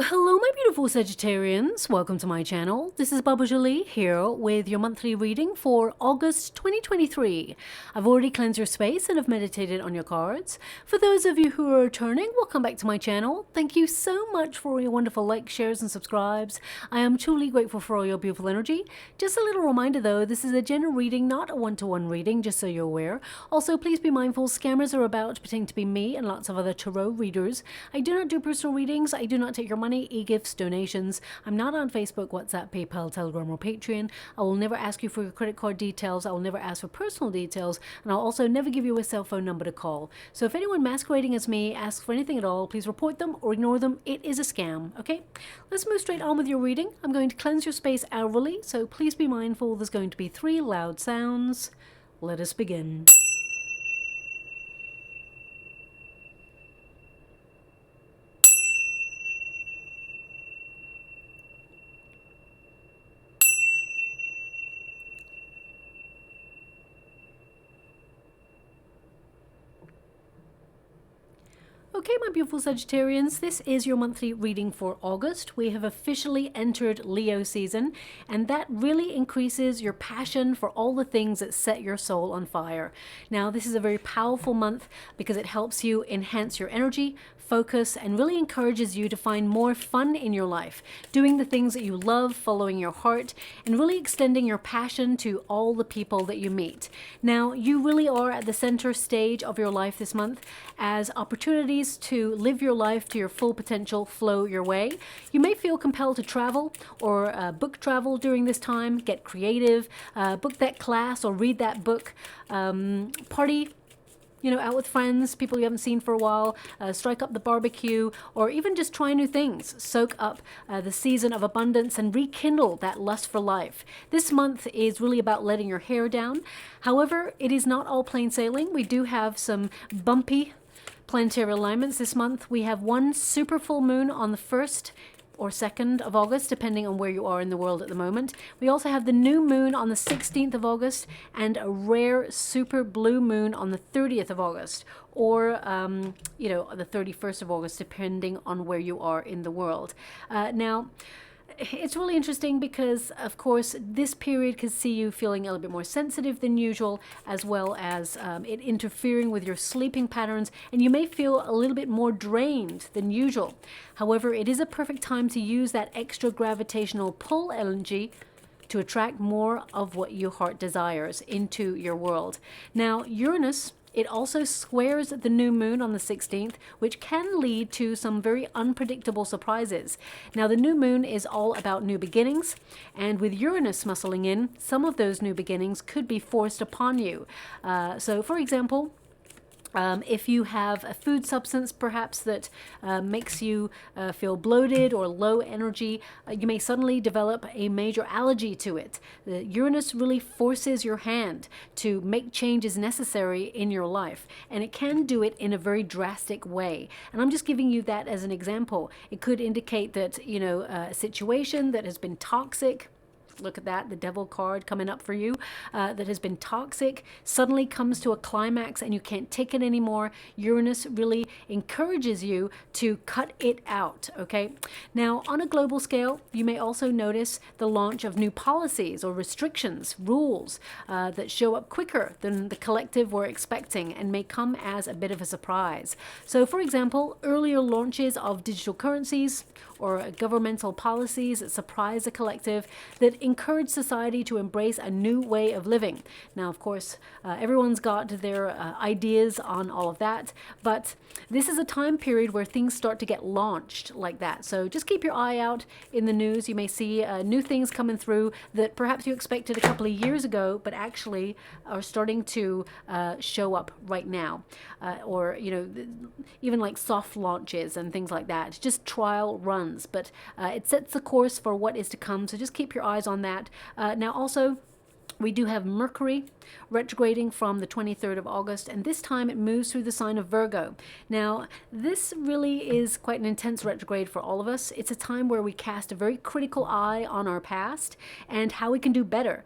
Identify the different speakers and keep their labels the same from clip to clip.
Speaker 1: Well, hello my beautiful Sagittarians, welcome to my channel. This is Baba Jolie here with your monthly reading for August 2023. I've already cleansed your space and have meditated on your cards. For those of you who are returning, welcome back to my channel. Thank you so much for your wonderful likes, shares and subscribes. I am truly grateful for all your beautiful energy. Just a little reminder though, this is a general reading, not a one-to-one reading, just so you're aware. Also, please be mindful, scammers are about pretending to be me and lots of other tarot readers. I do not do personal readings, I do not take your money, e-gifts, donations. I'm not on Facebook, WhatsApp, PayPal, Telegram, or Patreon. I will never ask you for your credit card details. I will never ask for personal details. And I'll also never give you a cell phone number to call. So if anyone masquerading as me asks for anything at all, please report them or ignore them. It is a scam, okay? Let's move straight on with your reading. I'm going to cleanse your space hourly, so please be mindful. There's going to be 3 loud sounds. Let us begin. Okay, my beautiful Sagittarians, this is your monthly reading for August. We have officially entered Leo season, and that really increases your passion for all the things that set your soul on fire. Now, this is a very powerful month because it helps you enhance your energy, focus, and really encourages you to find more fun in your life, doing the things that you love, following your heart, and really extending your passion to all the people that you meet. Now, you really are at the center stage of your life this month as opportunities to live your life to your full potential flow your way. You may feel compelled to travel or book travel during this time, get creative, book that class or read that book, party, out with friends, people you haven't seen for a while, strike up the barbecue, or even just try new things. Soak up the season of abundance and rekindle that lust for life. This month is really about letting your hair down. However, it is not all plain sailing. We do have some bumpy planetary alignments this month. We have one super full moon on the 1st or 2nd of August, depending on where you are in the world at the moment. We also have the new moon on the 16th of August and a rare super blue moon on the 30th of August, or the 31st of August, depending on where you are in the world. Now, it's really interesting because, of course, this period could see you feeling a little bit more sensitive than usual, as well as it interfering with your sleeping patterns, and you may feel a little bit more drained than usual. However, it is a perfect time to use that extra gravitational pull energy to attract more of what your heart desires into your world. Now, Uranus, it also squares the new moon on the 16th, which can lead to some very unpredictable surprises. Now, the new moon is all about new beginnings, and with Uranus muscling in, some of those new beginnings could be forced upon you. So, for example, if you have a food substance perhaps that makes you feel bloated or low energy, you may suddenly develop a major allergy to it. The Uranus really forces your hand to make changes necessary in your life, and it can do it in a very drastic way. And I'm just giving you that as an example. It could indicate that, a situation that has been toxic, look at that, the devil card coming up for you, that has been toxic, suddenly comes to a climax and you can't take it anymore. Uranus really encourages you to cut it out, okay? Now, on a global scale, you may also notice the launch of new policies or restrictions, rules that show up quicker than the collective were expecting and may come as a bit of a surprise. So, for example, earlier launches of digital currencies or governmental policies that surprise the collective that encourage society to embrace a new way of living. Now, of course, everyone's got their ideas on all of that, but this is a time period where things start to get launched like that. So just keep your eye out in the news. You may see new things coming through that perhaps you expected a couple of years ago, but actually are starting to show up right now. Or, even like soft launches and things like that. Just trial runs, but it sets the course for what is to come. So just keep your eyes on that. Now also, we do have Mercury retrograding from the 23rd of August, and this time it moves through the sign of Virgo. Now, this really is quite an intense retrograde for all of us. It's a time where we cast a very critical eye on our past and how we can do better.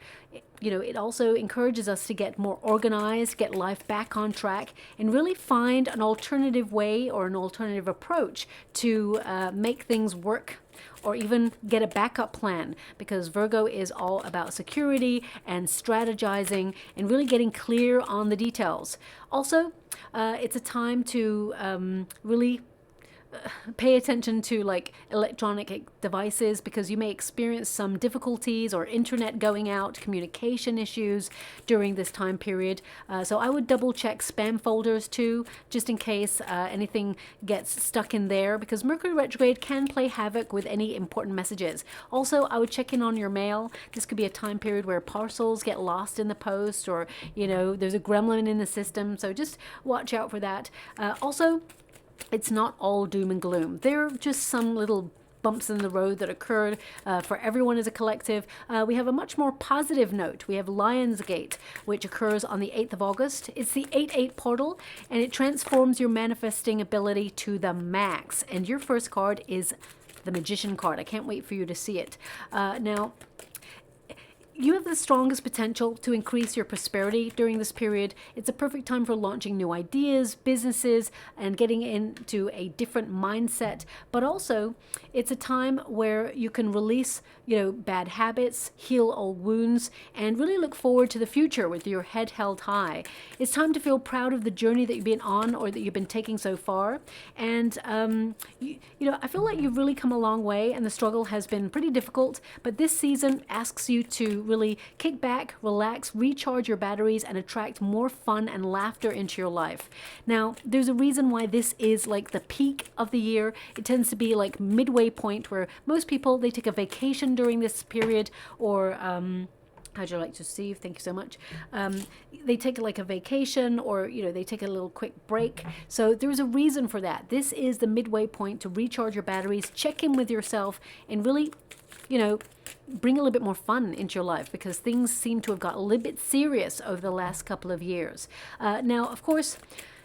Speaker 1: you know, it also encourages us to get more organized, get life back on track, and really find an alternative way or an alternative approach to make things work, or even get a backup plan, because Virgo is all about security and strategizing and really getting clear on the details. Also, it's a time to really pay attention to like electronic devices, because you may experience some difficulties or internet going out, communication issues during this time period. So I would double check spam folders too, just in case anything gets stuck in there, because Mercury retrograde can play havoc with any important messages. Also, I would check in on your mail. This could be a time period where parcels get lost in the post, or, you know, there's a gremlin in the system. So just watch out for that. Also, it's not all doom and gloom. There are just some little bumps in the road that occurred for everyone as a collective. We have a much more positive note. We have Lionsgate, which occurs on the 8th of August. It's the 8-8 portal, and it transforms your manifesting ability to the max. And your first card is the Magician card. I can't wait for you to see it. Now, you have the strongest potential to increase your prosperity during this period. It's a perfect time for launching new ideas, businesses, and getting into a different mindset. But also, it's a time where you can release, you know, bad habits, heal old wounds, and really look forward to the future with your head held high. It's time to feel proud of the journey that you've been on or that you've been taking so far. And, you know, I feel like you've really come a long way, and the struggle has been pretty difficult. But this season asks you to really kick back, relax, recharge your batteries, and attract more fun and laughter into your life. Now, there's a reason why this is like the peak of the year. It tends to be like midway point where most people, they take a vacation during this period, or how'd you like to receive? Thank you so much. They take like a vacation, or, you know, they take a little quick break. So there's a reason for that. This is the midway point to recharge your batteries, check in with yourself, and really, you know, bring a little bit more fun into your life, because things seem to have got a little bit serious over the last couple of years. Now, of course,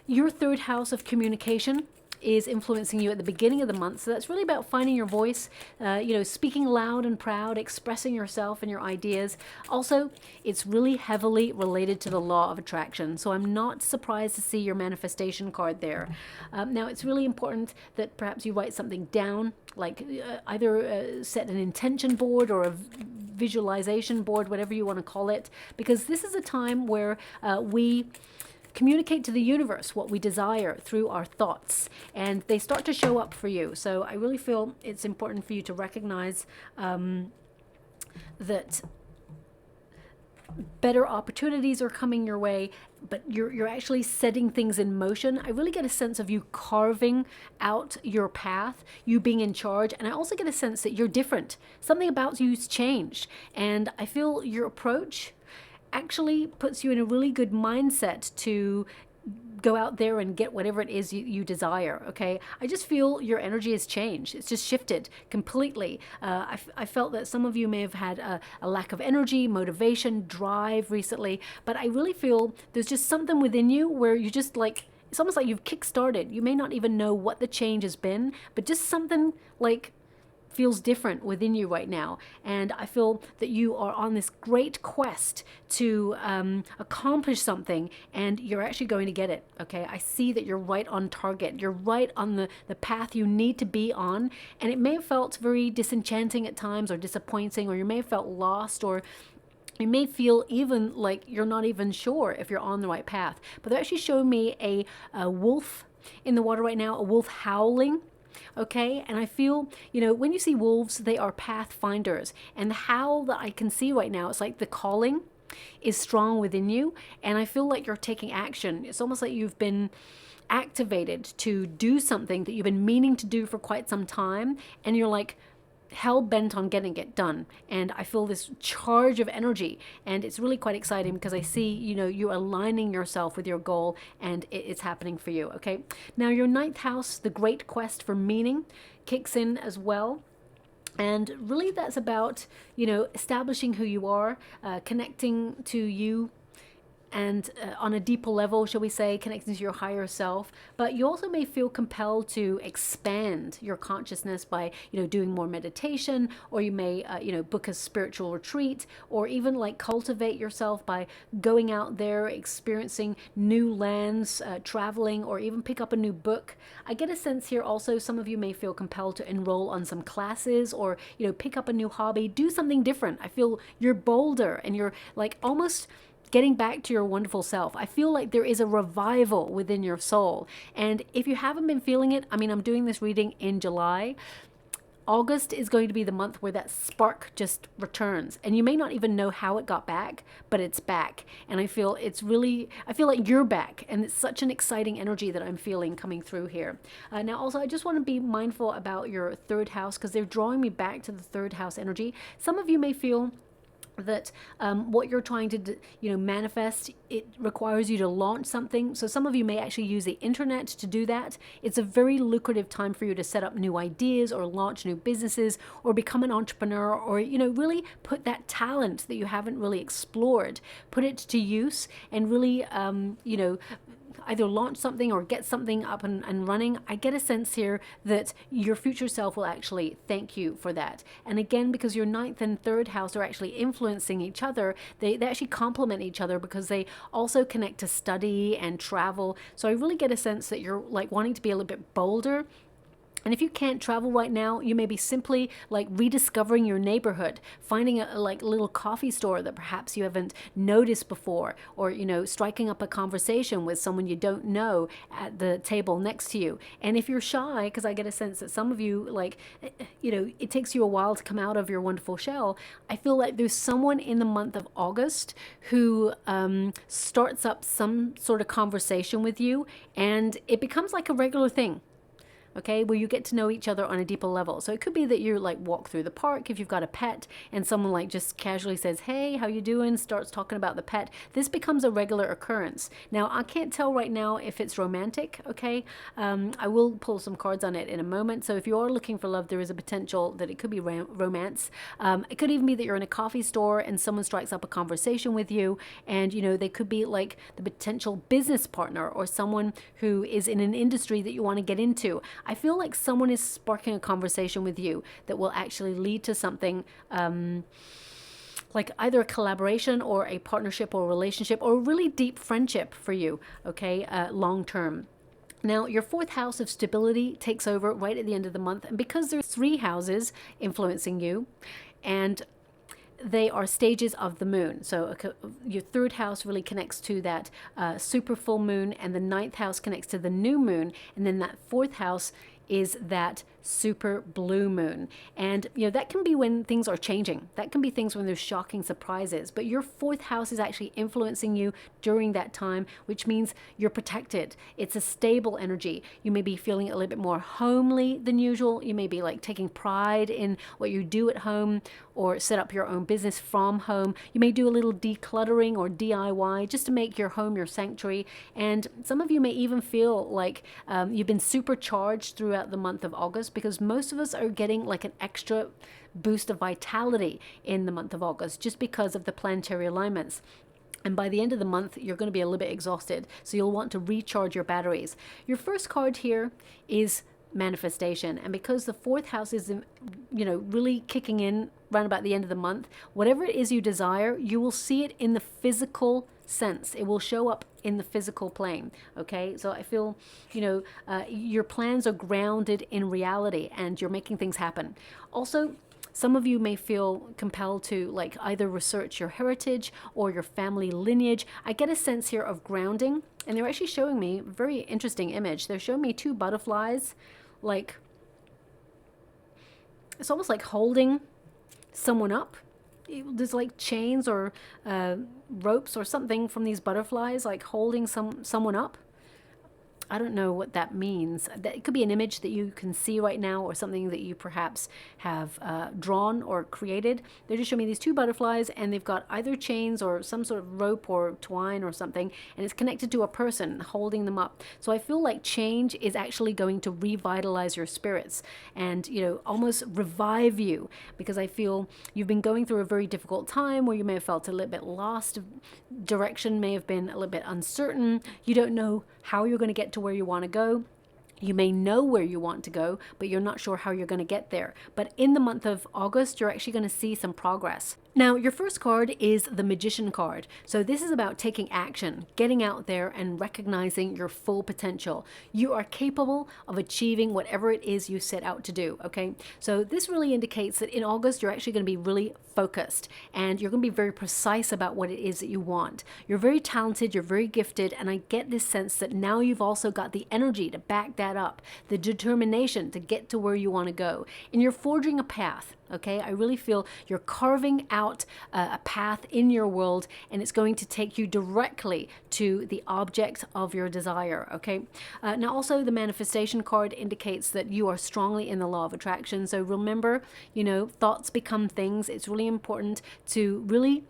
Speaker 1: your third house of communication is influencing you at the beginning of the month. So that's really about finding your voice, you know, speaking loud and proud, expressing yourself and your ideas. Also, it's really heavily related to the law of attraction. So I'm not surprised to see your manifestation card there. Now, it's really important that perhaps you write something down, like either set an intention board or a visualization board, whatever you want to call it, because this is a time where we communicate to the universe what we desire through our thoughts, and they start to show up for you. So I really feel it's important for you to recognize that better opportunities are coming your way, but you're actually setting things in motion. I really get a sense of you carving out your path, you being in charge, and I also get a sense that you're different. Something about you's changed, and I feel your approach actually puts you in a really good mindset to go out there and get whatever it is you desire, okay? I just feel your energy has changed. It's just shifted completely. I felt that some of you may have had a lack of energy, motivation, drive recently, but I really feel there's just something within you where you just like, it's almost like you've kick-started. You may not even know what the change has been, but just something like feels different within you right now. And I feel that you are on this great quest to accomplish something, and you're actually going to get it, okay? I see that you're right on target. You're right on the path you need to be on, and it may have felt very disenchanting at times, or disappointing, or you may have felt lost, or you may feel even like you're not even sure if you're on the right path. But they're actually showing me a wolf in the water right now, a wolf howling. Okay, and I feel, you know, when you see wolves, they are pathfinders, and the howl that I can see right now, it's like the calling is strong within you, and I feel like you're taking action. It's almost like you've been activated to do something that you've been meaning to do for quite some time, and you're like hell bent on getting it done. And I feel this charge of energy, and it's really quite exciting because I see, you know, you're aligning yourself with your goal, and it's happening for you. Okay, now your ninth house, the great quest for meaning, kicks in as well. And really that's about, you know, establishing who you are, connecting to you and on a deeper level, shall we say, connecting to your higher self. But you also may feel compelled to expand your consciousness by, doing more meditation, or you may, book a spiritual retreat, or even like cultivate yourself by going out there, experiencing new lands, traveling, or even pick up a new book. I get a sense here also some of you may feel compelled to enroll on some classes, or, pick up a new hobby, do something different. I feel you're bolder and you're like almost getting back to your wonderful self. I feel like there is a revival within your soul. And if you haven't been feeling it, I'm doing this reading in July. August is going to be the month where that spark just returns, and you may not even know how it got back, but it's back. And I feel like you're back, and it's such an exciting energy that I'm feeling coming through here. Now also, I just want to be mindful about your third house, because they're drawing me back to the third house energy. Some of you may feel that what you're trying to manifest, it requires you to launch something. So some of you may actually use the internet to do that. It's a very lucrative time for you to set up new ideas, or launch new businesses, or become an entrepreneur, or really put that talent that you haven't really explored, put it to use, and really either launch something or get something up and running. I get a sense here that your future self will actually thank you for that. And again, because your ninth and third house are actually influencing each other, they actually complement each other, because they also connect to study and travel. So I really get a sense that you're like wanting to be a little bit bolder. And if you can't travel right now, you may be simply like rediscovering your neighborhood, finding a little coffee store that perhaps you haven't noticed before, or, striking up a conversation with someone you don't know at the table next to you. And if you're shy, because I get a sense that some of you, it takes you a while to come out of your wonderful shell, I feel like there's someone in the month of August who starts up some sort of conversation with you, and it becomes like a regular thing. Okay, where you get to know each other on a deeper level. So it could be that you walk through the park if you've got a pet, and someone just casually says, "Hey, how you doing?" starts talking about the pet. This becomes a regular occurrence. Now, I can't tell right now if it's romantic, okay? I will pull some cards on it in a moment. So if you are looking for love, there is a potential that it could be romance. It could even be that you're in a coffee store and someone strikes up a conversation with you, and they could be like the potential business partner, or someone who is in an industry that you want to get into. I feel like someone is sparking a conversation with you that will actually lead to something like either a collaboration, or a partnership, or a relationship, or a really deep friendship for you, okay, long term. Now, your fourth house of stability takes over right at the end of the month. And because there's 3 houses influencing you, and they are stages of the moon. So your third house really connects to that super full moon, and the ninth house connects to the new moon, and then that fourth house is that super blue moon. And that can be when things are changing. That can be things when there's shocking surprises. But your fourth house is actually influencing you during that time, which means you're protected. It's a stable energy. You may be feeling a little bit more homely than usual. You may be taking pride in what you do at home, or set up your own business from home. You may do a little decluttering or DIY just to make your home your sanctuary. And some of you may even feel like you've been supercharged throughout the month of August, because most of us are getting an extra boost of vitality in the month of August, just because of the planetary alignments. And by the end of the month, you're going to be a little bit exhausted. So you'll want to recharge your batteries. Your first card here is manifestation. And because the fourth house is, really kicking in around about the end of the month, whatever it is you desire, you will see it in the physical sense. It will show up in the physical plane. Okay, so I feel your plans are grounded in reality, and you're making things happen. Also, some of you may feel compelled to either research your heritage or your family lineage. I get a sense here of grounding, and they're actually showing me a very interesting image. They're showing me 2 butterflies, it's almost like holding someone up. There's chains or ropes or something from these butterflies, holding someone up. I don't know what that means. It could be an image that you can see right now, or something that you perhaps have drawn or created. They're just showing me these two butterflies, and they've got either chains or some sort of rope or twine or something, and it's connected to a person holding them up. So I feel like change is actually going to revitalize your spirits and, you know, almost revive you, because I feel you've been going through a very difficult time where you may have felt a little bit lost. Direction may have been a little bit uncertain. You don't know how you're going to get to where you want to go. You may know where you want to go, but you're not sure how you're going to get there. But in the month of August, you're actually going to see some progress. Now, your first card is the Magician card. So this is about taking action, getting out there and recognizing your full potential. You are capable of achieving whatever it is you set out to do, okay? So this really indicates that in August, you're actually going to be really focused, and you're going to be very precise about what it is that you want. You're very talented, you're very gifted, and I get this sense that now you've also got the energy to back that up, the determination to get to where you want to go, and you're forging a path. Okay, I really feel you're carving out a path in your world, and it's going to take you directly to the object of your desire. Okay, now also the manifestation card indicates that you are strongly in the law of attraction. So remember, you know, thoughts become things. It's really important to really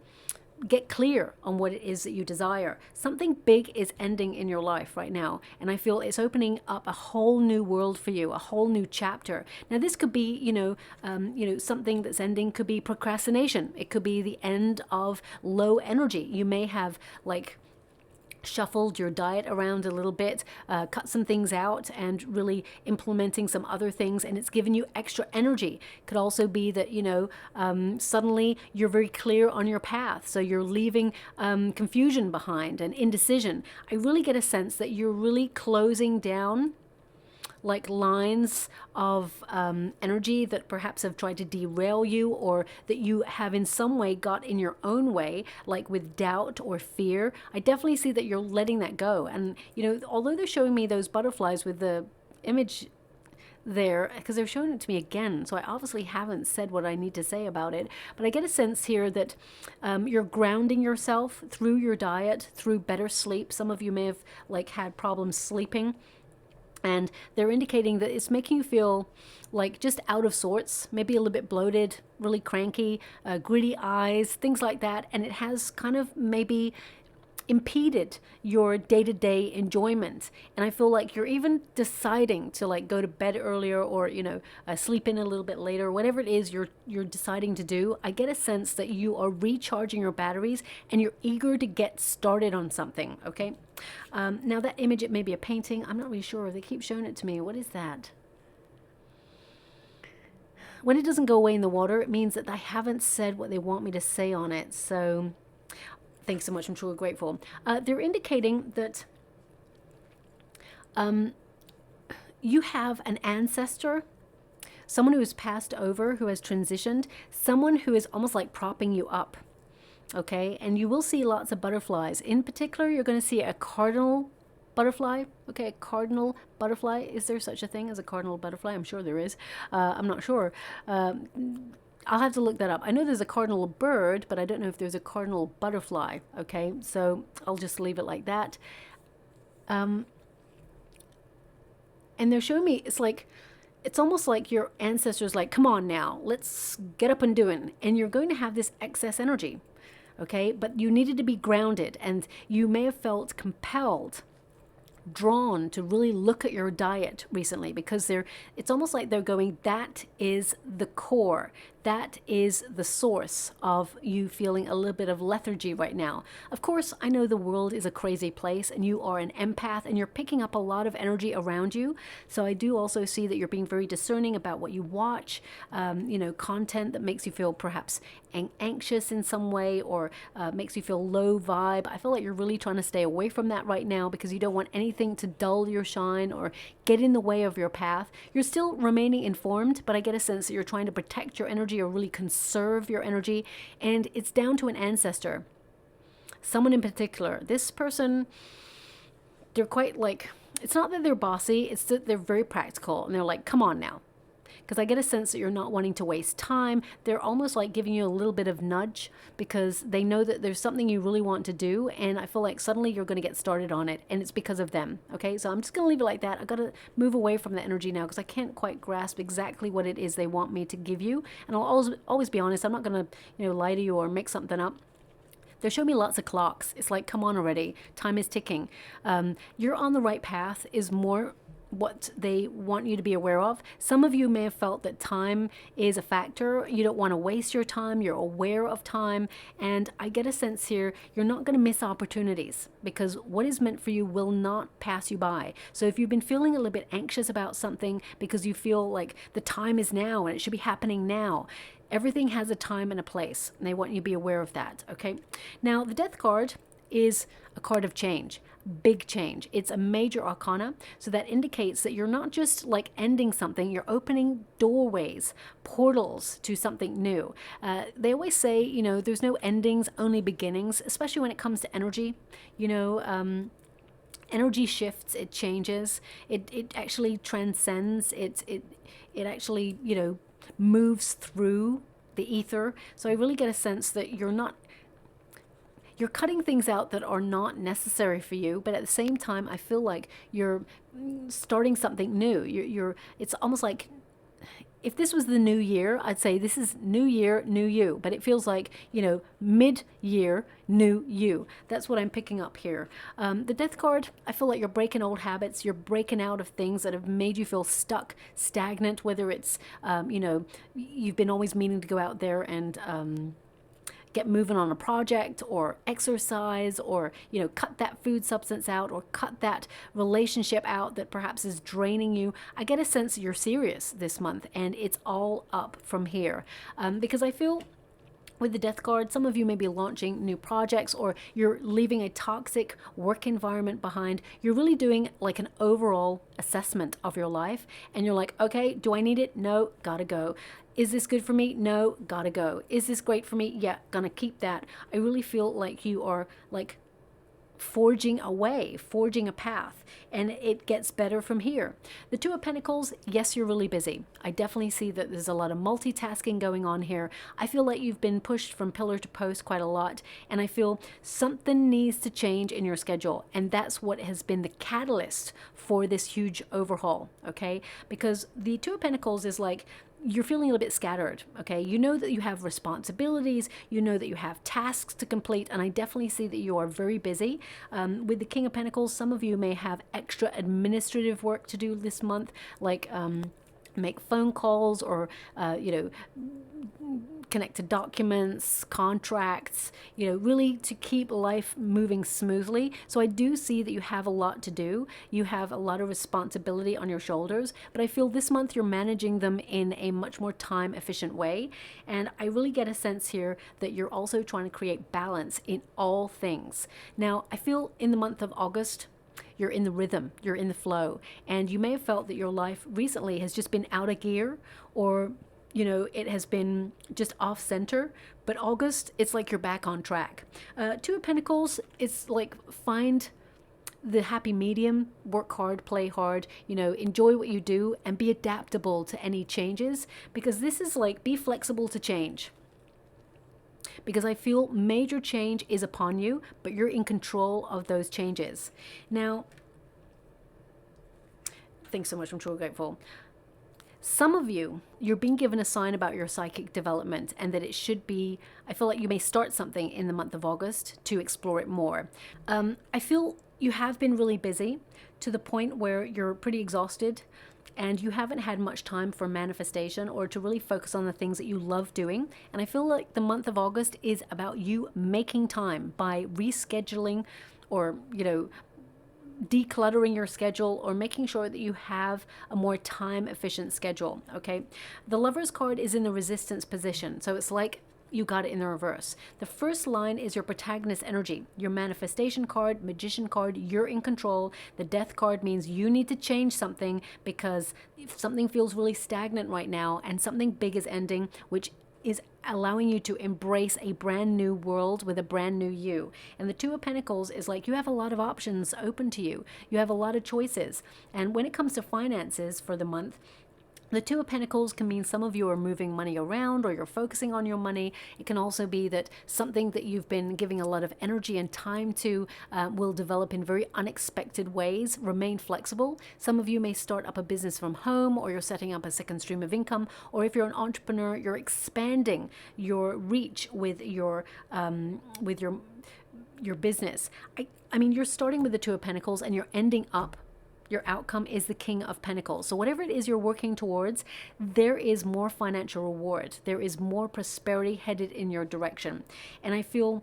Speaker 1: get clear on what it is that you desire. Something big is ending in your life right now, and I feel it's opening up a whole new world for you, a whole new chapter. Now this could be, something that's ending could be procrastination. It could be the end of low energy. You may have like shuffled your diet around a little bit, cut some things out, and really implementing some other things, and it's given you extra energy. Could also be that, suddenly you're very clear on your path, so you're leaving confusion behind and indecision. I really get a sense that you're really closing down like lines of energy that perhaps have tried to derail you, or that you have in some way got in your own way, like with doubt or fear. I definitely see that you're letting that go. And, although they're showing me those butterflies with the image there, because they're showing it to me again, so I obviously haven't said what I need to say about it, but I get a sense here that you're grounding yourself through your diet, through better sleep. Some of you may have had problems sleeping, and they're indicating that it's making you feel like just out of sorts, maybe a little bit bloated, really cranky, gritty eyes, things like that. And it has kind of maybe impeded your day-to-day enjoyment. And I feel like you're even deciding to go to bed earlier, or sleep in a little bit later, whatever it is you're deciding to do. I get a sense that you are recharging your batteries and you're eager to get started on something. Okay, now that image, it may be a painting, I'm not really sure. They keep showing it to me. What is that? When it doesn't go away in the water, it means that I haven't said what they want me to say on it. So thanks so much. I'm truly grateful. They're indicating that you have an ancestor, someone who has passed over, who has transitioned, someone who is almost like propping you up. Okay, and you will see lots of butterflies. In particular, you're going to see a cardinal butterfly. Okay, a cardinal butterfly. Is there such a thing as a cardinal butterfly? I'm sure there is. I'm not sure. I'll have to look that up. I know there's a cardinal bird, but I don't know if there's a cardinal butterfly. Okay, so I'll just leave it like that. And they're showing me, it's almost like your ancestors come on now, let's get up and do it. And you're going to have this excess energy. Okay, but you needed to be grounded, and you may have felt compelled, drawn to really look at your diet recently, because it's almost like they're going, that is the core, that is the source of you feeling a little bit of lethargy right now. Of course, I know the world is a crazy place, and you are an empath, and you're picking up a lot of energy around you. So I do also see that you're being very discerning about what you watch, content that makes you feel perhaps anxious in some way, or makes you feel low vibe. I feel like you're really trying to stay away from that right now, because you don't want anything to dull your shine or get in the way of your path. You're still remaining informed, but I get a sense that you're trying to protect your energy or really conserve your energy. And it's down to an ancestor, someone in particular. This person, they're quite it's not that they're bossy, it's that they're very practical, and they're like, come on now, because I get a sense that you're not wanting to waste time. They're almost like giving you a little bit of nudge because they know that there's something you really want to do, and I feel like suddenly you're going to get started on it, and it's because of them. Okay, so I'm just going to leave it like that. I've got to move away from the energy now because I can't quite grasp exactly what it is they want me to give you. And I'll always be honest. I'm not going to, lie to you or make something up. They're showing me lots of clocks. It's like, come on already. Time is ticking. You're on the right path is more what they want you to be aware of. Some of you may have felt that time is a factor. You don't want to waste your time. You're aware of time. And I get a sense here, you're not going to miss opportunities because what is meant for you will not pass you by. So if you've been feeling a little bit anxious about something because you feel like the time is now and it should be happening now, everything has a time and a place, and they want you to be aware of that, okay? Now, the Death card is a card of change, big change. It's a major arcana, so that indicates that you're not just like ending something, you're opening doorways, portals to something new. They always say, there's no endings, only beginnings, especially when it comes to energy. Energy shifts, it changes, it actually transcends, it actually, moves through the ether. So I really get a sense that you're cutting things out that are not necessary for you, but at the same time I feel like you're starting something new. It's almost like if this was the new year, I'd say this is new year, new you, but it feels like, mid-year, new you. That's what I'm picking up here. The Death card, I feel like you're breaking old habits. You're breaking out of things that have made you feel stuck, stagnant, whether it's, you've been always meaning to go out there and get moving on a project or exercise or, cut that food substance out or cut that relationship out that perhaps is draining you. I get a sense you're serious this month and it's all up from here because I feel with the Death card, some of you may be launching new projects or you're leaving a toxic work environment behind. You're really doing like an overall assessment of your life and you're like, okay, do I need it? No, gotta go. Is this good for me? No, gotta go. Is this great for me? Yeah, gonna keep that. I really feel like you are like forging a way, forging a path, and it gets better from here. The Two of Pentacles, yes, you're really busy. I definitely see that there's a lot of multitasking going on here. I feel like you've been pushed from pillar to post quite a lot, and I feel something needs to change in your schedule, and that's what has been the catalyst for this huge overhaul, okay? Because the Two of Pentacles is like, you're feeling a little bit scattered, okay? You know that you have responsibilities, you know that you have tasks to complete, and I definitely see that you are very busy. With the King of Pentacles, some of you may have extra administrative work to do this month, like make phone calls or, connect to documents, contracts, really to keep life moving smoothly. So I do see that you have a lot to do. You have a lot of responsibility on your shoulders, but I feel this month you're managing them in a much more time efficient way. And I really get a sense here that you're also trying to create balance in all things. Now, I feel in the month of August, you're in the rhythm, you're in the flow, and you may have felt that your life recently has just been out of gear or it has been just off center, but August, it's like you're back on track. Two of Pentacles, it's like find the happy medium, work hard, play hard, enjoy what you do and be adaptable to any changes, because this is like be flexible to change. Because I feel major change is upon you, but you're in control of those changes. Now, thanks so much, I'm truly grateful. Some of you, you're being given a sign about your psychic development and that it should be, I feel like you may start something in the month of August to explore it more. I feel you have been really busy to the point where you're pretty exhausted and you haven't had much time for manifestation or to really focus on the things that you love doing. And I feel like the month of August is about you making time by rescheduling or, decluttering your schedule or making sure that you have a more time efficient schedule, okay? The Lover's card is in the resistance position, so it's like you got it in the reverse. The first line is your protagonist energy. Your manifestation card, magician card, you're in control. The Death card means you need to change something because something feels really stagnant right now and something big is ending, which is allowing you to embrace a brand new world with a brand new you. And the Two of Pentacles is like you have a lot of options open to you. You have a lot of choices. And when it comes to finances for the month, The Two of Pentacles can mean some of you are moving money around or you're focusing on your money. It can also be that something that you've been giving a lot of energy and time to will develop in very unexpected ways. Remain flexible. Some of you may start up a business from home, or you're setting up a second stream of income, or if you're an entrepreneur, you're expanding your reach with your business. I mean, you're starting with the Two of Pentacles and you're ending up, your outcome is the King of Pentacles. So whatever it is you're working towards, there is more financial reward. There is more prosperity headed in your direction. And I feel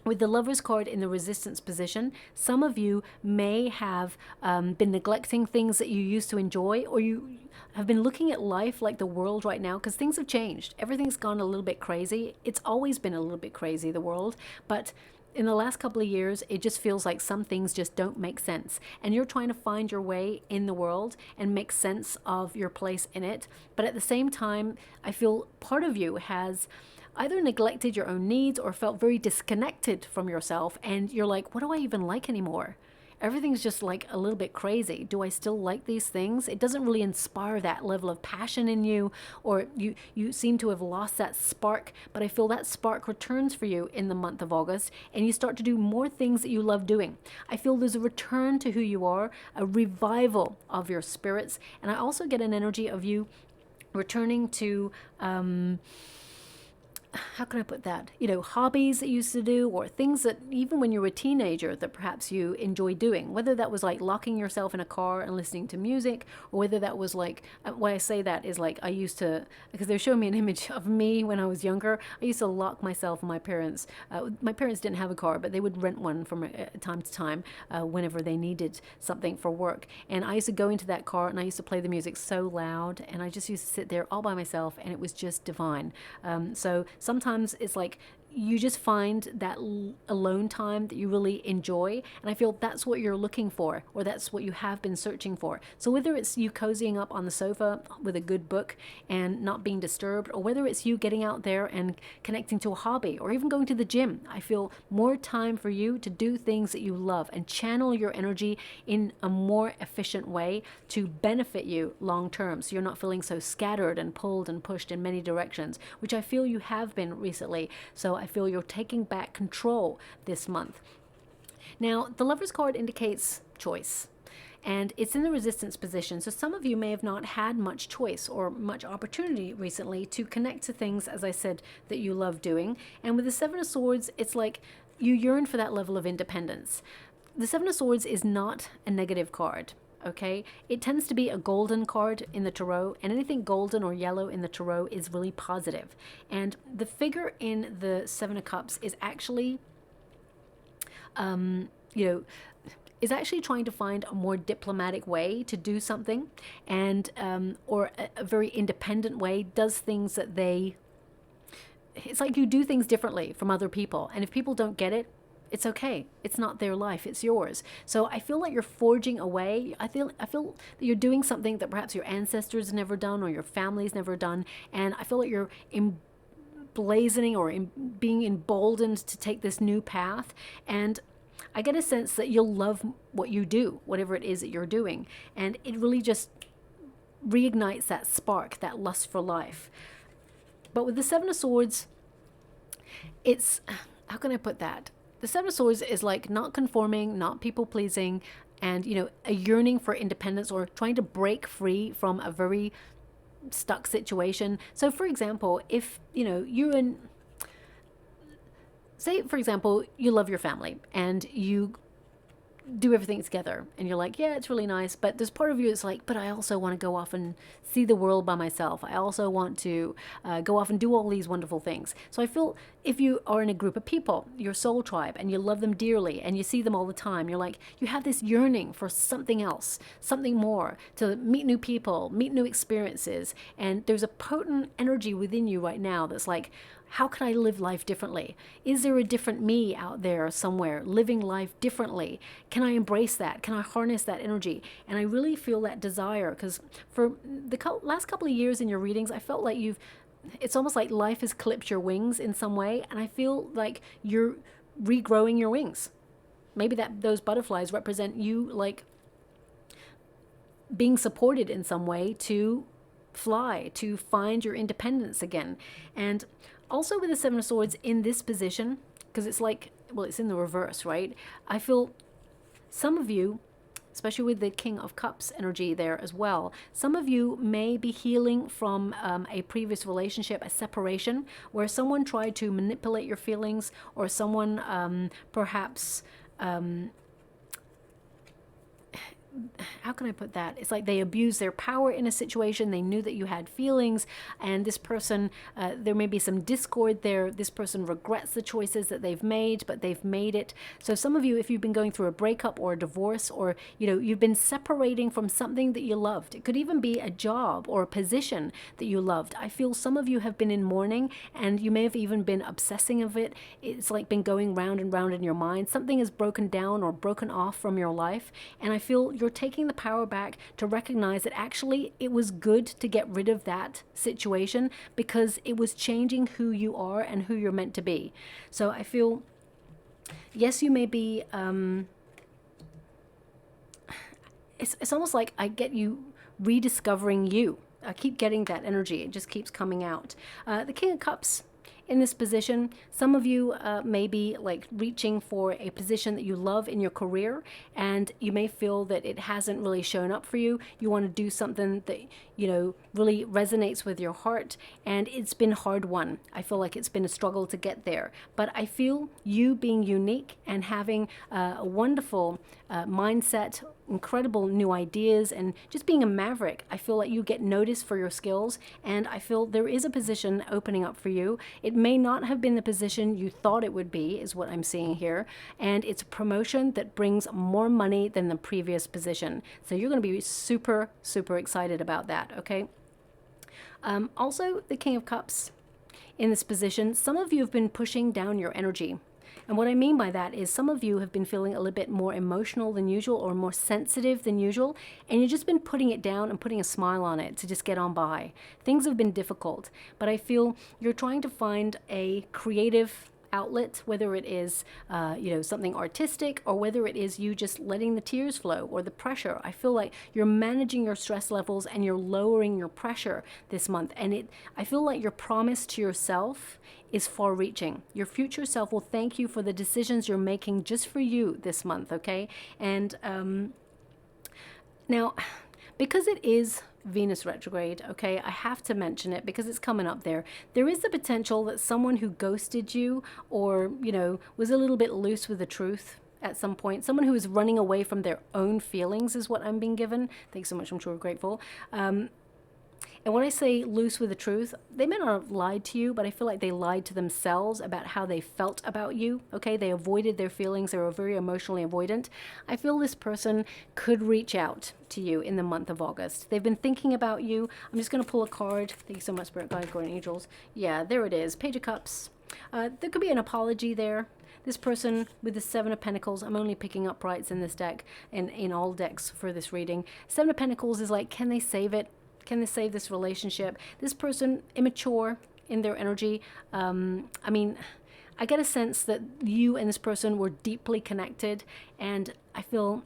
Speaker 1: with the Lovers card in the Resistance position, some of you may have been neglecting things that you used to enjoy, or you have been looking at life like the world right now, because things have changed. Everything's gone a little bit crazy. It's always been a little bit crazy, the world, but in the last couple of years, it just feels like some things just don't make sense. And you're trying to find your way in the world and make sense of your place in it. But at the same time, I feel part of you has either neglected your own needs or felt very disconnected from yourself. And you're like, what do I even like anymore? Everything's just like a little bit crazy. Do I still like these things? It doesn't really inspire that level of passion in you, or you seem to have lost that spark. But I feel that spark returns for you in the month of August, and you start to do more things that you love doing. I feel there's a return to who you are, a revival of your spirits. And I also get an energy of you returning to how can I put that? You know, hobbies that you used to do, or things that even when you were a teenager that perhaps you enjoyed doing, whether that was like locking yourself in a car and listening to music, or whether that was like, why I say that is like I used to, because they're showing me an image of me when I was younger. I used to lock myself and my parents. My parents didn't have a car, but they would rent one from time to time whenever they needed something for work. And I used to go into that car and I used to play the music so loud, and I just used to sit there all by myself, and it was just divine. So sometimes it's like you just find that alone time that you really enjoy, and I feel that's what you're looking for, or that's what you have been searching for. So whether it's you cozying up on the sofa with a good book and not being disturbed, or whether it's you getting out there and connecting to a hobby, or even going to the gym, I feel more time for you to do things that you love and channel your energy in a more efficient way to benefit you long term, so you're not feeling so scattered and pulled and pushed in many directions, which I feel you have been recently. So I feel you're taking back control this month. Now, the Lovers card indicates choice, and it's in the Resistance position. So some of you may have not had much choice or much opportunity recently to connect to things, as I said, that you love doing. And with the Seven of Swords, it's like you yearn for that level of independence. The Seven of Swords is not a negative card. Okay, it tends to be a golden card in the tarot, and anything golden or yellow in the tarot is really positive. And the figure in the Seven of Cups is actually, is actually trying to find a more diplomatic way to do something, and or a very independent way, does things that it's like you do things differently from other people, and if people don't get it, it's okay. It's not their life, it's yours. So I feel like you're forging a way. I feel that you're doing something that perhaps your ancestors never done, or your family's never done, and I feel like you're emblazoning or being emboldened to take this new path. And I get a sense that you'll love what you do, whatever it is that you're doing, and it really just reignites that spark, that lust for life. But with the Seven of Swords, it's, how can I put that? The Seven of Swords is like not conforming, not people-pleasing, and, a yearning for independence, or trying to break free from a very stuck situation. So, for example, if, say, for example, you love your family, and you do everything together, and you're like, yeah, it's really nice, but there's part of you that's like, but I also want to go off and see the world by myself. I also want to go off and do all these wonderful things. So I feel if you are in a group of people, your soul tribe, and you love them dearly, and you see them all the time, you're like, you have this yearning for something else, something more, to meet new people, meet new experiences, and there's a potent energy within you right now that's like, how can I live life differently? Is there a different me out there somewhere living life differently? Can I embrace that? Can I harness that energy? And I really feel that desire, because for the last couple of years in your readings, I felt like it's almost like life has clipped your wings in some way, and I feel like you're regrowing your wings. Maybe those butterflies represent you, like being supported in some way to fly, to find your independence again. And also with the Seven of Swords in this position, because it's like, well, it's in the reverse, right? I feel some of you, especially with the King of Cups energy there as well, some of you may be healing from a previous relationship, a separation, where someone tried to manipulate your feelings, or someone perhaps how can I put that? It's like they abused their power in a situation. They knew that you had feelings, and this person, there may be some discord there. This person regrets the choices that they've made, but they've made it. So some of you, if you've been going through a breakup or a divorce, or, you know, you've been separating from something that you loved. It could even be a job or a position that you loved. I feel some of you have been in mourning, and you may have even been obsessing of it. It's like been going round and round in your mind. Something is broken down or broken off from your life, and I feel you're taking the power back to recognize that actually it was good to get rid of that situation, because it was changing who you are and who you're meant to be. So I feel, yes, you may be, it's almost like I get you rediscovering you. I keep getting that energy. It just keeps coming out. The King of Cups in this position, some of you may be like reaching for a position that you love in your career, and you may feel that it hasn't really shown up for you. You want to do something that, you know, really resonates with your heart, and it's been hard won. I feel like it's been a struggle to get there, but I feel you being unique and having a wonderful mindset, incredible new ideas, and just being a maverick. I feel like you get noticed for your skills, and I feel there is a position opening up for you. It may not have been the position you thought it would be, is what I'm seeing here, and it's a promotion that brings more money than the previous position. So you're going to be super, super excited about that, okay? Also, the King of Cups in this position, some of you have been pushing down your energy. And what I mean by that is some of you have been feeling a little bit more emotional than usual, or more sensitive than usual, and you've just been putting it down and putting a smile on it to just get on by. Things have been difficult, but I feel you're trying to find a creative outlet, whether it is you know, something artistic, or whether it is you just letting the tears flow or the pressure. I feel like you're managing your stress levels and you're lowering your pressure this month, and I feel like your promise to yourself is far reaching. Your future self will thank you for the decisions you're making just for you this month, okay? And now, because it is Venus retrograde, okay, I have to mention it because it's coming up there. There is the potential that someone who ghosted you, or, you know, was a little bit loose with the truth at some point, someone who is running away from their own feelings is what I'm being given. Thanks so much, I'm sure we're grateful. And when I say loose with the truth, they may not have lied to you, but I feel like they lied to themselves about how they felt about you, okay? They avoided their feelings. They were very emotionally avoidant. I feel this person could reach out to you in the month of August. They've been thinking about you. I'm just going to pull a card. Thank you so much, Spirit Guide, Guardian Angels. Yeah, there it is. Page of Cups. There could be an apology there. This person with the Seven of Pentacles, I'm only picking up rights in this deck and in all decks for this reading. Seven of Pentacles is like, can they save it? Can they save this relationship? This person, immature in their energy. I mean, I get a sense that you and this person were deeply connected, and I feel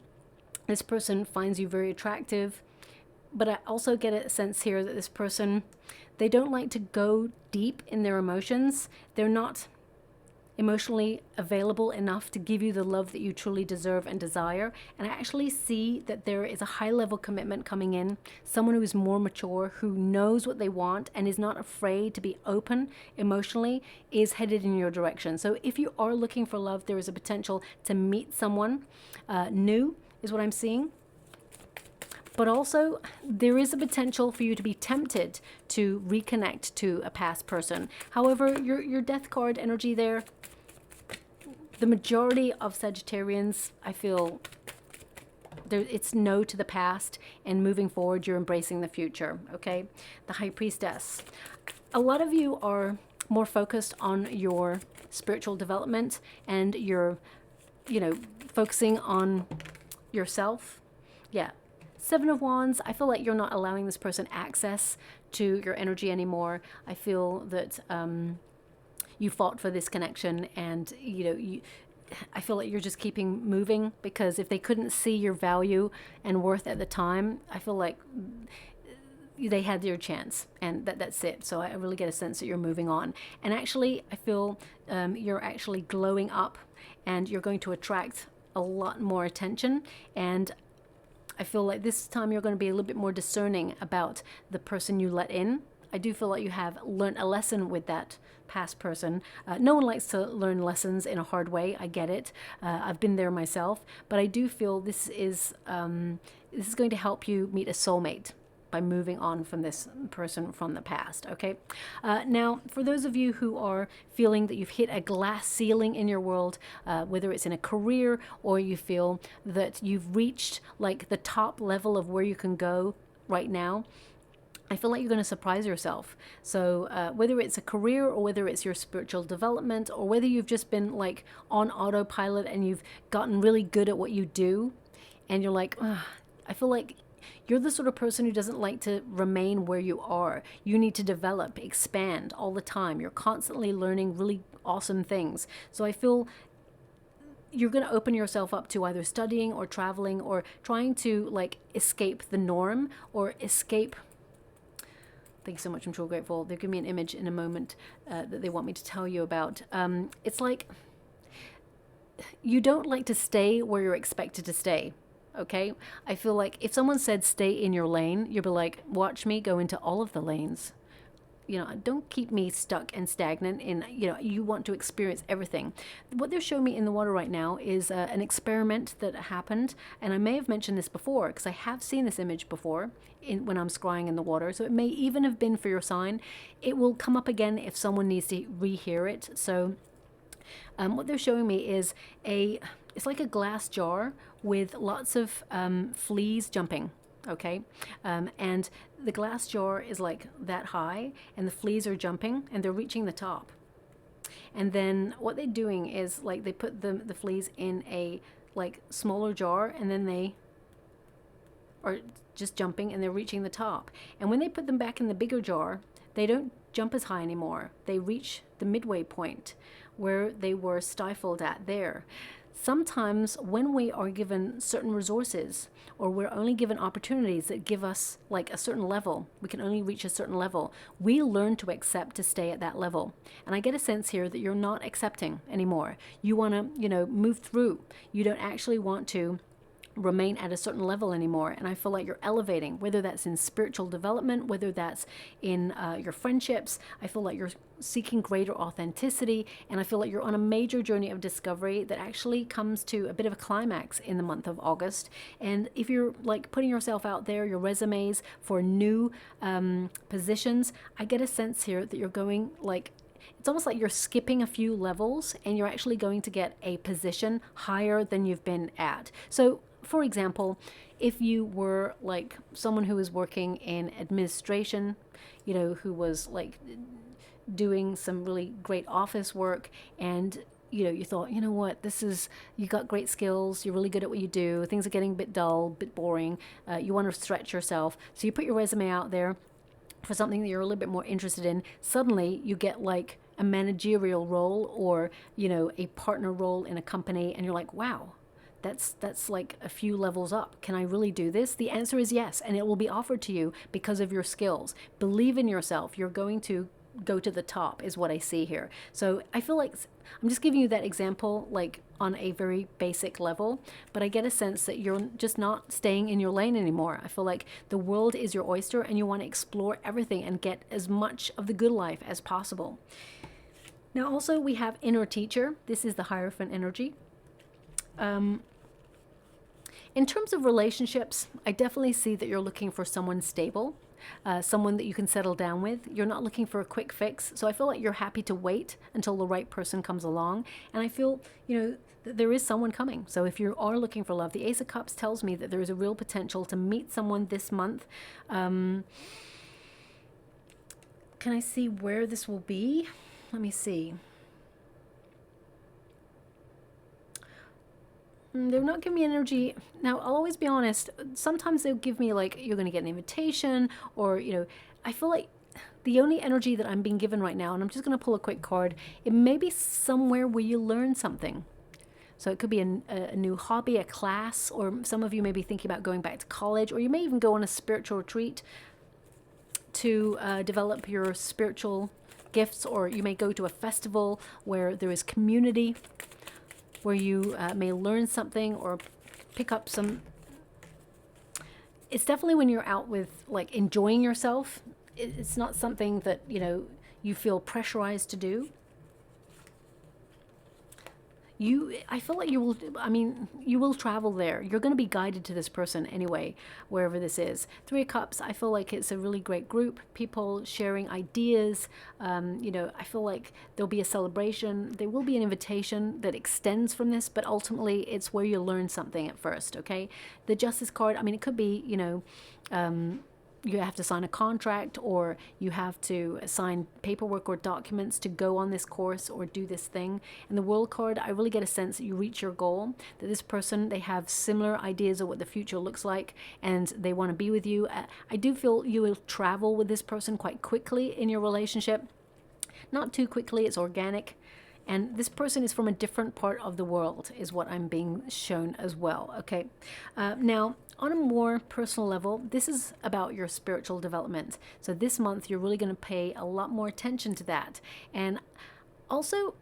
Speaker 1: this person finds you very attractive. But I also get a sense here that this person, they don't like to go deep in their emotions. They're not emotionally available enough to give you the love that you truly deserve and desire. And I actually see that there is a high level commitment coming in, someone who is more mature, who knows what they want and is not afraid to be open emotionally, is headed in your direction. So if you are looking for love, there is a potential to meet someone new, is what I'm seeing. But also, there is a potential for you to be tempted to reconnect to a past person. However, your death card energy there, the majority of Sagittarians, I feel, it's no to the past, and moving forward, you're embracing the future, okay? The High Priestess. A lot of you are more focused on your spiritual development, and you're, you know, focusing on yourself. Yeah. Seven of Wands, I feel like you're not allowing this person access to your energy anymore. I feel that you fought for this connection, and, you know, I feel like you're just keeping moving, because if they couldn't see your value and worth at the time, I feel like they had their chance, and that's it. So I really get a sense that you're moving on. And actually, I feel you're actually glowing up, and you're going to attract a lot more attention. And I feel like this time you're going to be a little bit more discerning about the person you let in. I do feel like you have learned a lesson with that past person. No one likes to learn lessons in a hard way. I get it. I've been there myself. But I do feel this is going to help you meet a soulmate by moving on from this person from the past, okay? Now, for those of you who are feeling that you've hit a glass ceiling in your world, whether it's in a career or you feel that you've reached like the top level of where you can go right now, I feel like you're going to surprise yourself. So whether it's a career or whether it's your spiritual development or whether you've just been like on autopilot and you've gotten really good at what you do and you're like, ugh, I feel like you're the sort of person who doesn't like to remain where you are. You need to develop, expand all the time. You're constantly learning really awesome things. So I feel you're going to open yourself up to either studying or traveling or trying to like escape the norm or escape. Thank you so much. I'm so grateful. They'll give me an image in a moment that they want me to tell you about. It's like you don't like to stay where you're expected to stay. Okay, I feel like if someone said stay in your lane, you'd be like, watch me go into all of the lanes. You know, don't keep me stuck and stagnant in, you know, you want to experience everything. What they're showing me in the water right now is an experiment that happened. And I may have mentioned this before because I have seen this image before when I'm scrying in the water. So it may even have been for your sign. It will come up again if someone needs to rehear it. So what they're showing me is it's like a glass jar with lots of fleas jumping, okay? And the glass jar is like that high and the fleas are jumping and they're reaching the top. And then what they're doing is like they put the fleas in a like smaller jar and then they are just jumping and they're reaching the top. And when they put them back in the bigger jar, they don't jump as high anymore. They reach the midway point where they were stifled at there. Sometimes when we are given certain resources or we're only given opportunities that give us like a certain level, we can only reach a certain level, we learn to accept to stay at that level. And I get a sense here that you're not accepting anymore. You want to, you know, move through. You don't actually want to remain at a certain level anymore. And I feel like you're elevating, whether that's in spiritual development, whether that's in your friendships. I feel like you're seeking greater authenticity, and I feel like you're on a major journey of discovery that actually comes to a bit of a climax in the month of August. And if you're like putting yourself out there, your resumes for new positions, I get a sense here that you're going like, it's almost like you're skipping a few levels and you're actually going to get a position higher than you've been at. So for example, if you were like someone who was working in administration, you know, who was like doing some really great office work, and you know, you thought, you know what, you got great skills, you're really good at what you do, things are getting a bit dull, a bit boring, you want to stretch yourself. So you put your resume out there for something that you're a little bit more interested in. Suddenly you get like a managerial role or, you know, a partner role in a company, and you're like, wow, that's like a few levels up. Can I really do this? The answer is yes, and it will be offered to you because of your skills. Believe in yourself. You're going to go to the top is what I see here. So I feel like I'm just giving you that example like on a very basic level, but I get a sense that you're just not staying in your lane anymore. I feel like the world is your oyster and you want to explore everything and get as much of the good life as possible. Now also we have inner teacher. This is the Hierophant energy. In terms of relationships, I definitely see that you're looking for someone stable, someone that you can settle down with. You're not looking for a quick fix. So I feel like you're happy to wait until the right person comes along. And I feel, you know, that there is someone coming. So if you are looking for love, the Ace of Cups tells me that there is a real potential to meet someone this month. Can I see where this will be? Let me see. They're not giving me energy. Now, I'll always be honest. Sometimes they'll give me like, you're going to get an invitation, or, you know, I feel like the only energy that I'm being given right now, and I'm just going to pull a quick card, it may be somewhere where you learn something. So it could be a new hobby, a class, or some of you may be thinking about going back to college, or you may even go on a spiritual retreat. to develop your spiritual gifts, or you may go to a festival where there is community, where you may learn something or pick up some. It's definitely when you're out with, like, enjoying yourself. It's not something that, you know, you feel pressurized to do. I feel like you will, I mean, you will travel there. You're going to be guided to this person anyway, wherever this is. Three of Cups, I feel like it's a really great group. People sharing ideas. You know, I feel like there'll be a celebration. There will be an invitation that extends from this, but ultimately it's where you learn something at first, okay? The Justice card, I mean, it could be, you know, you have to sign a contract, or you have to sign paperwork or documents to go on this course or do this thing. And the World card, I really get a sense that you reach your goal, that this person, they have similar ideas of what the future looks like, and they want to be with you. I do feel you will travel with this person quite quickly in your relationship. Not too quickly, it's organic. And this person is from a different part of the world, is what I'm being shown as well, okay? Now, on a more personal level, this is about your spiritual development. So this month, you're really going to pay a lot more attention to that. And also,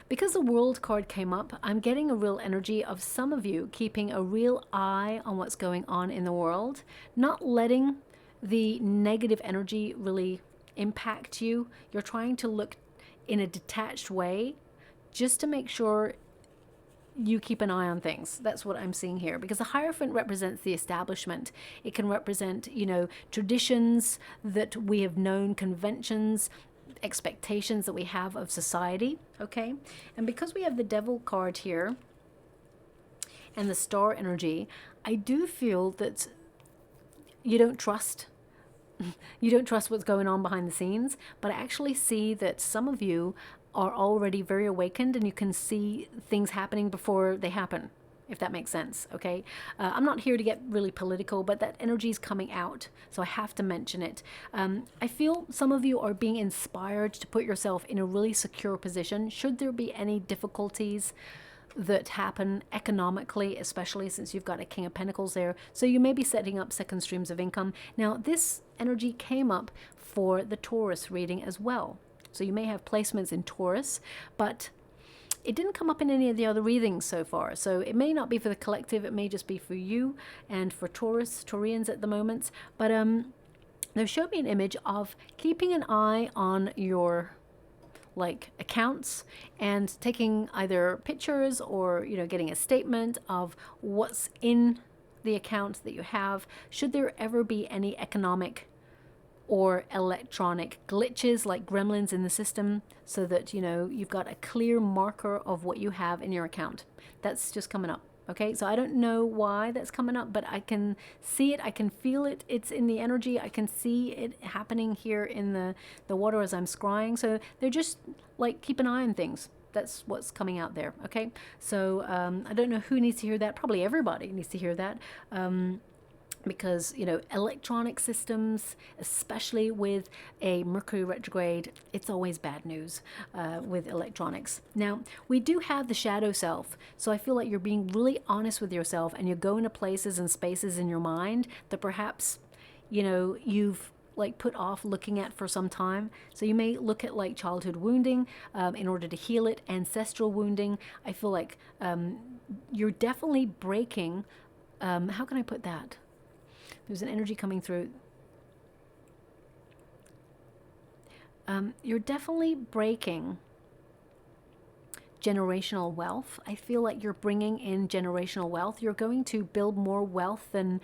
Speaker 1: because the World card came up, I'm getting a real energy of some of you keeping a real eye on what's going on in the world, not letting the negative energy really impact you. You're trying to look in a detached way just to make sure you keep an eye on things. That's what I'm seeing here, because the Hierophant represents the establishment. It can represent, you know, traditions that we have known, conventions, expectations that we have of society, okay? And because we have the Devil card here and the Star energy, I do feel that you don't trust what's going on behind the scenes, but I actually see that some of you are already very awakened, and you can see things happening before they happen, if that makes sense, okay? I'm not here to get really political, but that energy is coming out, so I have to mention it. I feel some of you are being inspired to put yourself in a really secure position should there be any difficulties that happen economically, especially since you've got a King of Pentacles there. So you may be setting up second streams of income. Now, this energy came up for the Taurus reading as well. So you may have placements in Taurus, but it didn't come up in any of the other readings so far. So it may not be for the collective, it may just be for you and for Taurians at the moment. But they showed me an image of keeping an eye on your like accounts and taking either pictures or, you know, getting a statement of what's in the account that you have, should there ever be any economic or electronic glitches like gremlins in the system, so that, you know, you've got a clear marker of what you have in your account. That's just coming up. Okay, so I don't know why that's coming up, but I can see it, I can feel it, it's in the energy, I can see it happening here in the water as I'm scrying. So they're just like, keep an eye on things. That's what's coming out there, okay? So I don't know who needs to hear that. Probably everybody needs to hear that. Because, you know, electronic systems, especially with a Mercury retrograde, it's always bad news with electronics. Now, we do have the shadow self, so I feel like you're being really honest with yourself, and you're going to places and spaces in your mind that perhaps, you know, you've like put off looking at for some time. So you may look at like childhood wounding in order to heal it, ancestral wounding. I feel like you're definitely breaking, how can I put that? There's an energy coming through. You're definitely breaking generational wealth. I feel like you're bringing in generational wealth. You're going to build more wealth than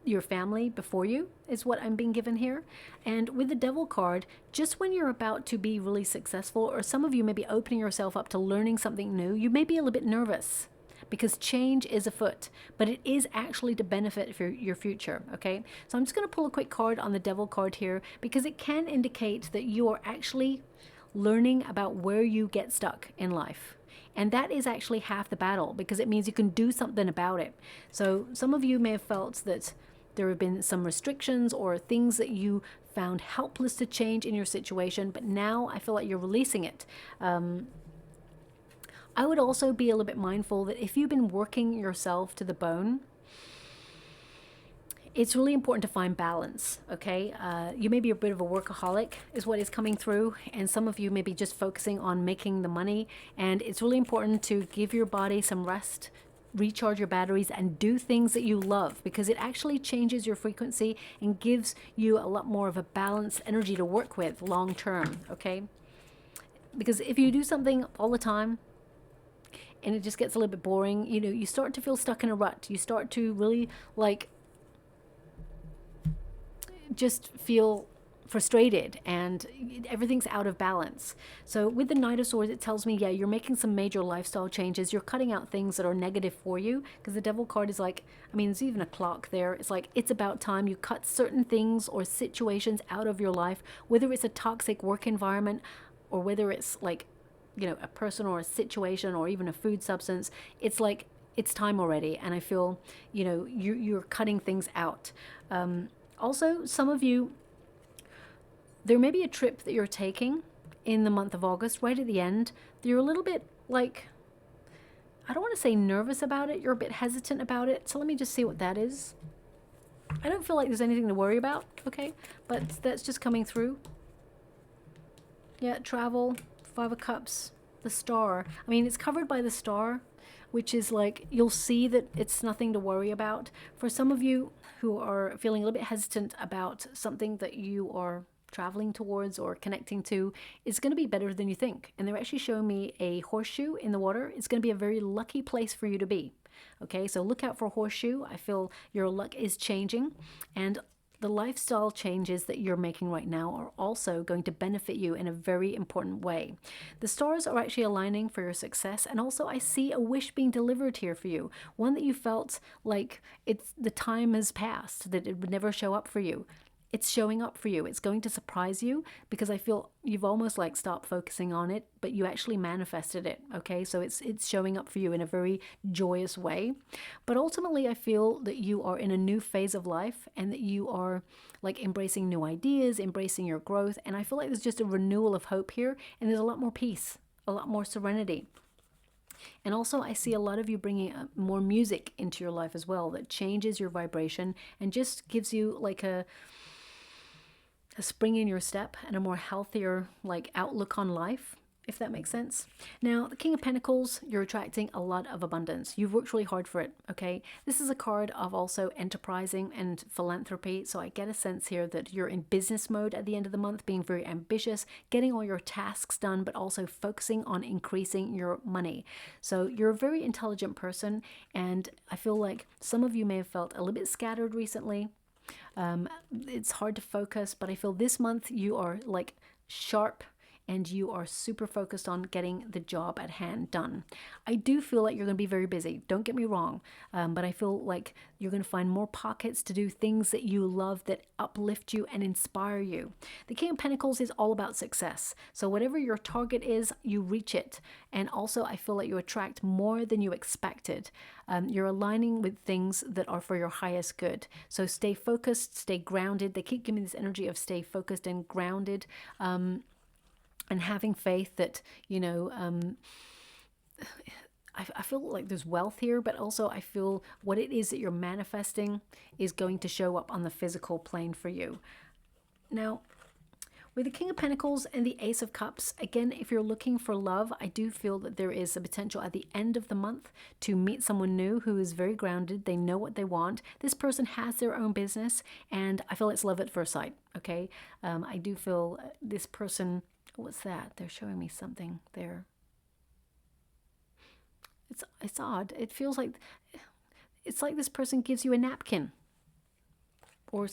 Speaker 1: your family before you, is what I'm being given here. And with the Devil card, just when you're about to be really successful, or some of you may be opening yourself up to learning something new, you may be a little bit nervous, because change is afoot, but it is actually to benefit for your future, okay? So I'm just going to pull a quick card on the Devil card here, because it can indicate that you are actually learning about where you get stuck in life. And that is actually half the battle, because it means you can do something about it. So some of you may have felt that there have been some restrictions or things that you found helpless to change in your situation, but now I feel like you're releasing it. I would also be a little bit mindful that if you've been working yourself to the bone, It's really important to find balance, okay? You may be a bit of a workaholic is what is coming through, and some of you may be just focusing on making the money, and it's really important to give your body some rest, recharge your batteries, and do things that you love, because it actually changes your frequency and gives you a lot more of a balanced energy to work with long term, okay? Because if you do something all the time and it just gets a little bit boring, you know, you start to feel stuck in a rut. You start to really like just feel frustrated and everything's out of balance. So with the Knight of Swords, it tells me, yeah, you're making some major lifestyle changes. You're cutting out things that are negative for you, because the Devil card is like, I mean, there's even a clock there. It's like, it's about time you cut certain things or situations out of your life, whether it's a toxic work environment or whether it's like, you know, a person or a situation or even a food substance. It's like, it's time already. And I feel, you know, you're cutting things out. Also, some of you, there may be a trip that you're taking in the month of August, right at the end. You're a little bit like, I don't want to say nervous about it. You're a bit hesitant about it. So let me just see what that is. I don't feel like there's anything to worry about, okay? But that's just coming through. Yeah, travel, 5 of Cups, the Star. I mean, it's covered by the Star, which is like, you'll see that it's nothing to worry about. For some of you who are feeling a little bit hesitant about something that you are traveling towards or connecting to, it's going to be better than you think. And they're actually showing me a horseshoe in the water. It's going to be a very lucky place for you to be. Okay, so look out for horseshoe. I feel your luck is changing, and the lifestyle changes that you're making right now are also going to benefit you in a very important way. The stars are actually aligning for your success, and also I see a wish being delivered here for you, one that you felt like the time has passed, that it would never show up for you. It's showing up for you. It's going to surprise you, because I feel you've almost like stopped focusing on it, but you actually manifested it, okay? So it's showing up for you in a very joyous way. But ultimately, I feel that you are in a new phase of life, and that you are like embracing new ideas, embracing your growth. And I feel like there's just a renewal of hope here, and there's a lot more peace, a lot more serenity. And also I see a lot of you bringing more music into your life as well, that changes your vibration and just gives you like a spring in your step and a more healthier like outlook on life, if that makes sense. Now, the King of Pentacles, you're attracting a lot of abundance. You've worked really hard for it, okay? This is a card of also enterprising and philanthropy. So I get a sense here that you're in business mode at the end of the month, being very ambitious, getting all your tasks done, but also focusing on increasing your money. So you're a very intelligent person, and I feel like some of you may have felt a little bit scattered recently. It's hard to focus, but I feel this month you are like sharp and you are super focused on getting the job at hand done. I do feel like you're going to be very busy. Don't get me wrong. But I feel like you're going to find more pockets to do things that you love, that uplift you and inspire you. The King of Pentacles is all about success. So whatever your target is, you reach it. And also I feel like you attract more than you expected. You're aligning with things that are for your highest good. So stay focused, stay grounded. They keep giving me this energy of stay focused and grounded. And having faith that, you know, I feel like there's wealth here, but also I feel what it is that you're manifesting is going to show up on the physical plane for you. Now, with the King of Pentacles and the Ace of Cups, again, if you're looking for love, I do feel that there is a potential at the end of the month to meet someone new who is very grounded. They know what they want. This person has their own business, and I feel it's love at first sight, okay? I do feel this person... What's that? They're showing me something there. It's odd. It feels like it's like this person gives you a napkin, or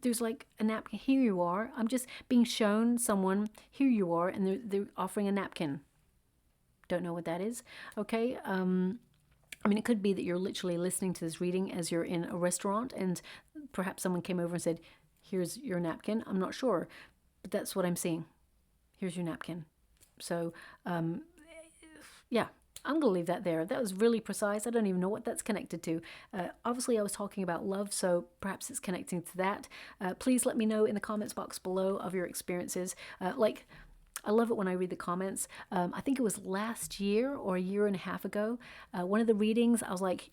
Speaker 1: there's like a napkin. Here you are. I'm just being shown someone. Here you are, and they're offering a napkin. Don't know what that is. Okay. I mean, it could be that you're literally listening to this reading as you're in a restaurant, and perhaps someone came over and said, "Here's your napkin." I'm not sure, but that's what I'm seeing. Here's your napkin. So, yeah, I'm going to leave that there. That was really precise. I don't even know what that's connected to. Obviously, I was talking about love, so perhaps it's connecting to that. Please let me know in the comments box below of your experiences. I love it when I read the comments. I think it was last year or a year and a half ago. One of the readings, I was like...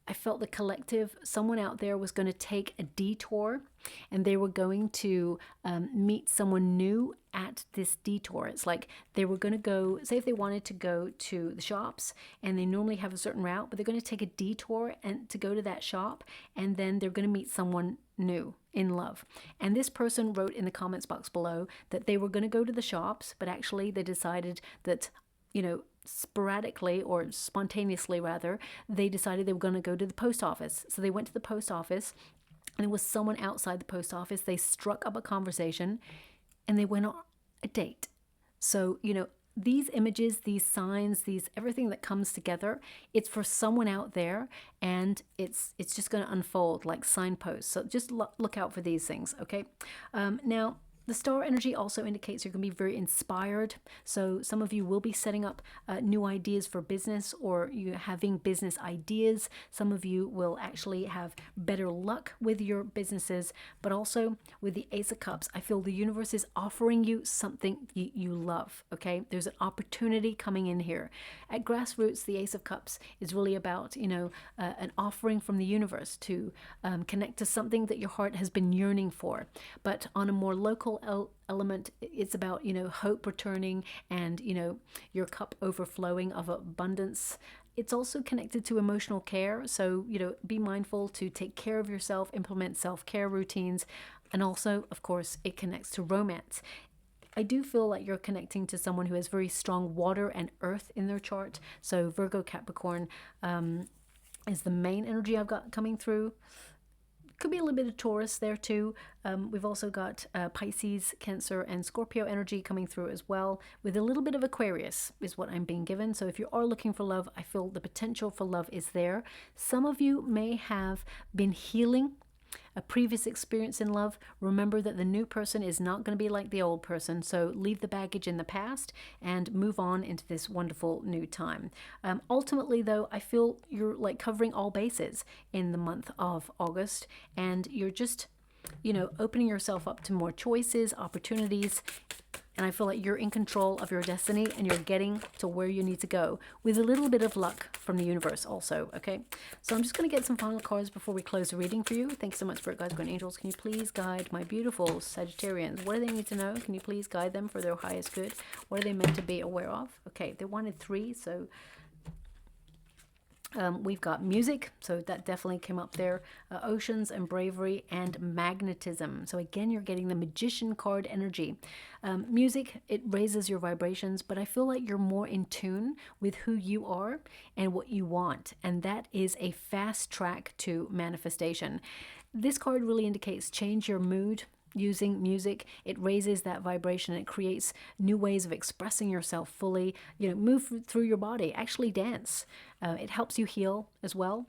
Speaker 1: I felt the collective, someone out there was going to take a detour, and they were going to meet someone new at this detour. It's like they were going to go, say if they wanted to go to the shops, and they normally have a certain route, but they're going to take a detour and to go to that shop, and then they're going to meet someone new in love. And this person wrote in the comments box below that they were going to go to the shops, but actually they decided that, you know, sporadically, or spontaneously rather, they decided they were going to go to the post office. So they went to the post office, and there was someone outside the post office. They struck up a conversation, and they went on a date. So, you know, these images, these signs, these everything that comes together, it's for someone out there, and it's just going to unfold like signposts. So just look out for these things, okay? Now, the star energy also indicates you're going to be very inspired. So some of you will be setting up new ideas for business, or you having business ideas. Some of you will actually have better luck with your businesses, but also with the Ace of Cups, I feel the universe is offering you something you love, okay? There's an opportunity coming in here. At Grassroots, the Ace of Cups is really about, you know, an offering from the universe to connect to something that your heart has been yearning for. But on a more local element, it's about, you know, hope returning, and, you know, your cup overflowing of abundance. It's also connected to emotional care. So, you know, be mindful to take care of yourself, implement self-care routines. And also, of course, it connects to romance. I do feel like you're connecting to someone who has very strong water and earth in their chart. So Virgo, Capricorn is the main energy I've got coming through. Could be a little bit of Taurus there too. We've also got Pisces, Cancer, and Scorpio energy coming through as well, with a little bit of Aquarius is what I'm being given. So if you are looking for love, I feel the potential for love is there. Some of you may have been healing a previous experience in love. Remember that the new person is not going to be like the old person, so leave the baggage in the past and move on into this wonderful new time. Ultimately though, I feel you're like covering all bases in the month of August, and you're just, you know, opening yourself up to more choices, opportunities. And I feel like you're in control of your destiny, and you're getting to where you need to go with a little bit of luck from the universe also, okay? So I'm just going to get some final cards before we close the reading for you. Thanks so much for it, guys. Good angels, can you please guide my beautiful Sagittarians? What do they need to know? Can you please guide them for their highest good? What are they meant to be aware of? Okay, they wanted 3, so... we've got music, so that definitely came up there. Oceans and bravery and magnetism. So again, you're getting the Magician card energy. Music, it raises your vibrations, but I feel like you're more in tune with who you are and what you want. And that is a fast track to manifestation. This card really indicates change your mood. Using music, it raises that vibration. It creates new ways of expressing yourself fully. You know, move through your body, actually dance. It helps you heal as well.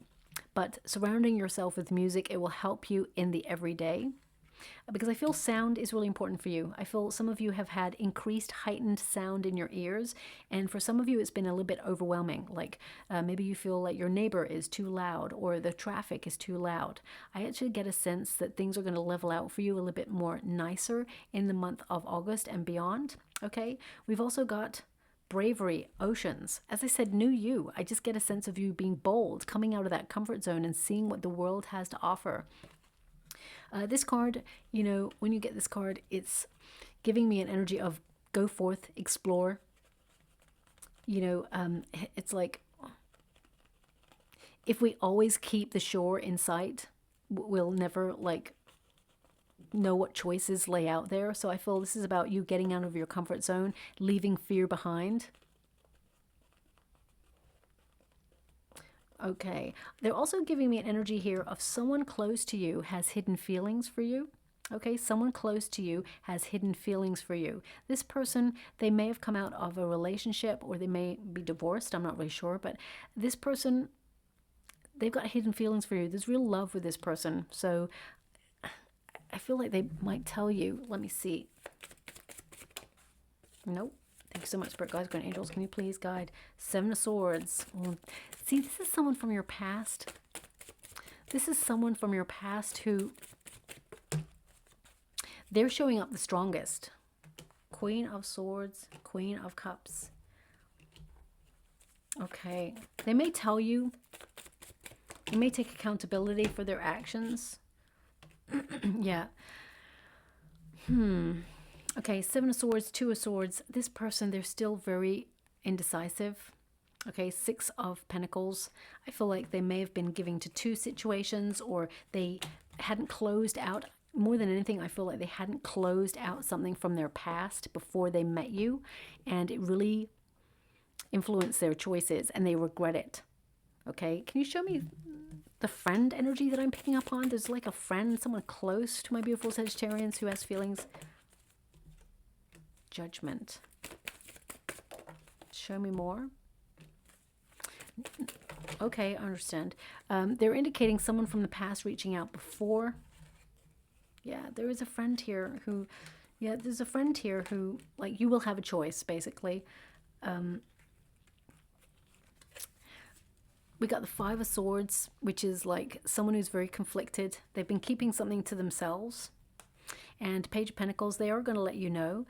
Speaker 1: But surrounding yourself with music, it will help you in the everyday. Because I feel sound is really important for you. I feel some of you have had increased heightened sound in your ears, and for some of you it's been a little bit overwhelming. Like maybe you feel like your neighbor is too loud, or the traffic is too loud. I actually get a sense that things are going to level out for you a little bit more nicer in the month of August and beyond. Okay, we've also got bravery, oceans. As I said, new you. I just get a sense of you being bold, coming out of that comfort zone and seeing what the world has to offer. This card, you know, when you get this card, it's giving me an energy of go forth, explore. You know, it's like if we always keep the shore in sight, we'll never like know what choices lay out there. So I feel this is about you getting out of your comfort zone, leaving fear behind. Okay, they're also giving me an energy here of someone close to you has hidden feelings for you. Okay, someone close to you has hidden feelings for you. This person, they may have come out of a relationship, or they may be divorced. I'm not really sure, but this person, they've got hidden feelings for you. There's real love with this person. So I feel like they might tell you. Let me see. Nope. Thank you so much, Spirit Guides, Grand Angels. Can you please guide? 7 of Swords. See, this is someone from your past. This is someone from your past who, they're showing up the strongest. Queen of Swords, Queen of Cups. Okay. They may tell you They may take accountability for their actions. Yeah. Okay, Seven of Swords, Two of Swords. This person, they're still very indecisive. Okay, Six of Pentacles. I feel like they may have been giving to two situations, or they hadn't closed out. More than anything, I feel like they hadn't closed out something from their past before they met you, and it really influenced their choices, and they regret it. Okay, can you show me the friend energy that I'm picking up on? There's like a friend, someone close to my beautiful Sagittarians who has feelings. Judgment. Show me more. Okay, I understand. They're indicating someone from the past reaching out before. Yeah, there is a friend here who, yeah, there's a friend here who, like, you will have a choice, basically. We got the Five of Swords, which is like someone who's very conflicted. They've been keeping something to themselves. And Page of Pentacles, they are going to let you know.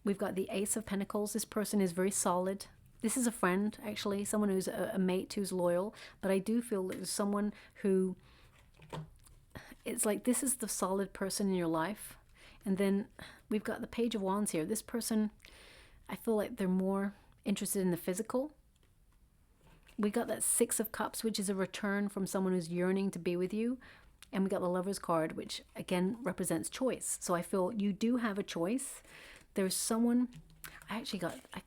Speaker 1: We've got the Ace of Pentacles. This person is very solid. This is a friend, actually, someone who's a mate who's loyal. But I do feel that there's someone who, it's like this is the solid person in your life. And then we've got the Page of Wands here. This person, I feel like they're more interested in the physical. We got that Six of Cups, which is a return from someone who's yearning to be with you. And we got the Lover's card, which again represents choice. So I feel you do have a choice. There's someone, I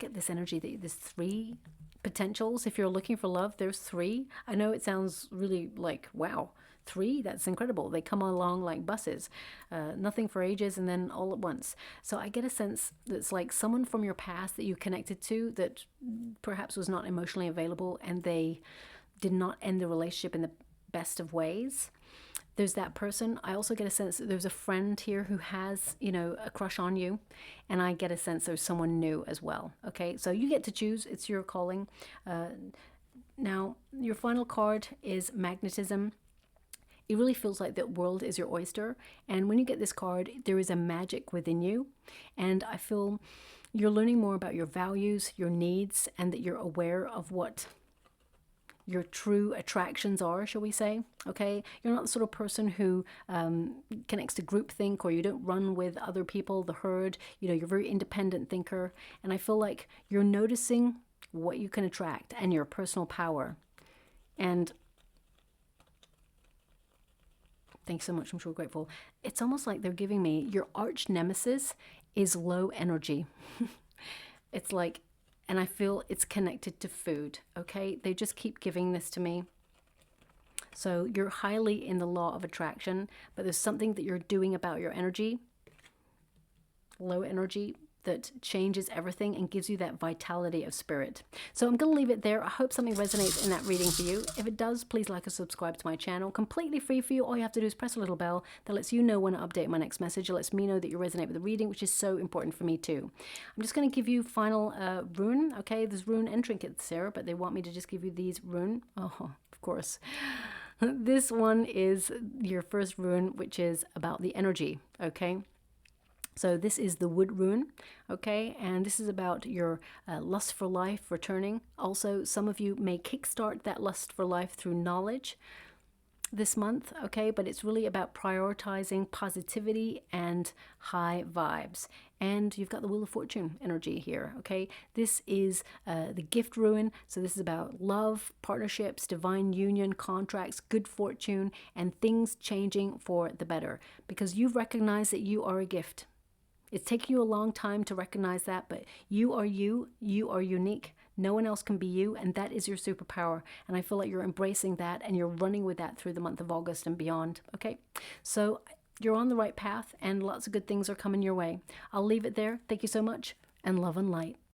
Speaker 1: get this energy that there's three potentials. If you're looking for love, there's three. I know it sounds really like, wow, three? That's incredible. They come along like buses. Nothing for ages and then all at once. So I get a sense that's like someone from your past that you connected to that perhaps was not emotionally available, and they did not end the relationship in the best of ways. There's that person. I also get a sense that there's a friend here who has, you know, a crush on you. And I get a sense there's someone new as well. Okay, so you get to choose. It's your calling. Now, your final card is Magnetism. It really feels like the world is your oyster. And when you get this card, there is a magic within you. And I feel you're learning more about your values, your needs, and that you're aware of what your true attractions are, shall we say. Okay, you're not the sort of person who connects to groupthink, or you don't run with other people, the herd. You know, you're a very independent thinker, and I feel like you're noticing what you can attract and your personal power. And thanks so much, I'm sure grateful. It's almost like they're giving me your arch nemesis is low energy. It's like, and I feel it's connected to food, okay? They just keep giving this to me. So you're highly in the law of attraction, but there's something that you're doing about your energy, low energy, that changes everything and gives you that vitality of spirit. So I'm going to leave it there. I hope something resonates in that reading for you. If it does, please like and subscribe to my channel. Completely free for you. All you have to do is press a little bell that lets you know when I update my next message. It lets me know that you resonate with the reading, which is so important for me too. I'm just going to give you final rune. Okay, there's rune and trinkets here, but they want me to just give you these rune. Oh, of course. This one is your first rune, which is about the energy. Okay. So this is the wood rune, okay, and this is about your lust for life returning. Also, some of you may kickstart that lust for life through knowledge this month, okay, but it's really about prioritizing positivity and high vibes. And you've got the Wheel of Fortune energy here, okay. This is the gift rune, so this is about love, partnerships, divine union, contracts, good fortune, and things changing for the better, because you've recognized that you are a gift. It's taken you a long time to recognize that, but you are unique. No one else can be you, and that is your superpower. And I feel like you're embracing that, and you're running with that through the month of August and beyond, okay? So you're on the right path, and lots of good things are coming your way. I'll leave it there. Thank you so much, and love and light.